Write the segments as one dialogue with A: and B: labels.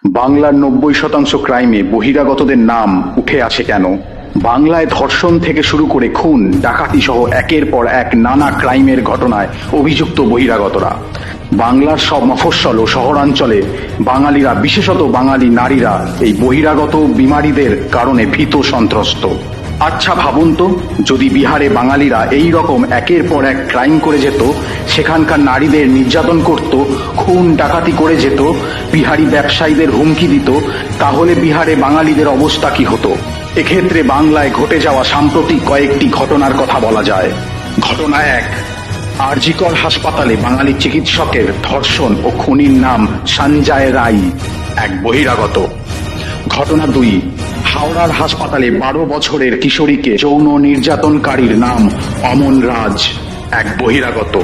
A: বাংলার 90% ক্রাইমে বহিরাগতদের নাম উঠে আসে কেন? বাংলায় ধর্ষণ থেকে শুরু করে খুন, ডাকাতি সহ একের পর এক নানা ক্রাইমের ঘটনায় অভিযুক্ত বহিরাগতরা। বাংলার সব মফস্বল ও শহরাঞ্চলে বাঙালিরা, বিশেষত বাঙালি নারীরা এই বহিরাগত বিমারীদের কারণে ভীত সন্ত্রস্ত। আচ্ছা ভাবুন তো, যদি বিহারে বাঙালিরা এই রকম একের পর এক ক্রাইম করে যেত, সেখানকার নারীদের নির্যাতন করত, খুন ডাকাতি করে যেত, বিহারি ব্যবসায়ীদের হুমকি দিত, তাহলে বিহারে বাঙালিদের অবস্থা কি হতো? এক্ষেত্রে বাংলায় ঘটে যাওয়া সাম্প্রতিক কয়েকটি ঘটনার কথা বলা যায়। ঘটনা 1, আরজিকর হাসপাতালে বাঙালি চিকিৎসকের ধর্ষণ ও খুনির নাম সঞ্জয় রায়, এক বহিরাগত। ঘটনা 2, হাওড়ার হাসপাতালে 12 বছরের কিশোরীকে যৌন নির্যাতনকারীর নাম অমন রাজ, এক বহিরাগত।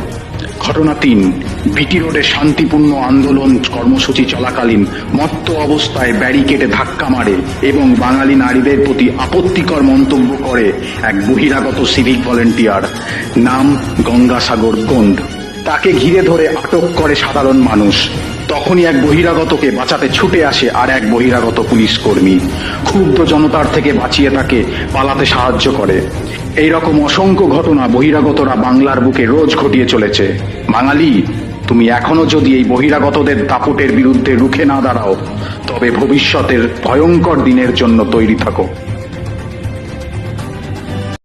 A: ঘটনা 3, বিটি রোডে শান্তিপূর্ণ আন্দোলন কর্মসূচি চলাকালীন মত্ত অবস্থায় ব্যারিকেডে ধাক্কা মারে এবং বাঙালি নারীদের প্রতি আপত্তিকর মন্তব্য করে এক বহিরাগত সিভিক ভলেন্টিয়ার, নাম গঙ্গাসাগর গোন্ড। তাকে ঘিরে ধরে আটক করে সাধারণ মানুষ। তখনই এক বহিরাগতকে বাঁচাতে ছুটে আসে আর এক বহিরাগত পুলিশ কর্মী, ক্ষুব্ধ জনতার থেকে বাঁচিয়ে তাকে পালাতে সাহায্য করে। এইরকম অসংখ্য ঘটনা বহিরাগতরা বাংলার বুকে রোজ ঘটিয়ে চলেছে। বাঙালি, তুমি এখনো যদি এই বহিরাগতদের দাপটের বিরুদ্ধে রুখে না দাঁড়াও, তবে ভবিষ্যতের ভয়ঙ্কর দিনের জন্য তৈরি থাকো।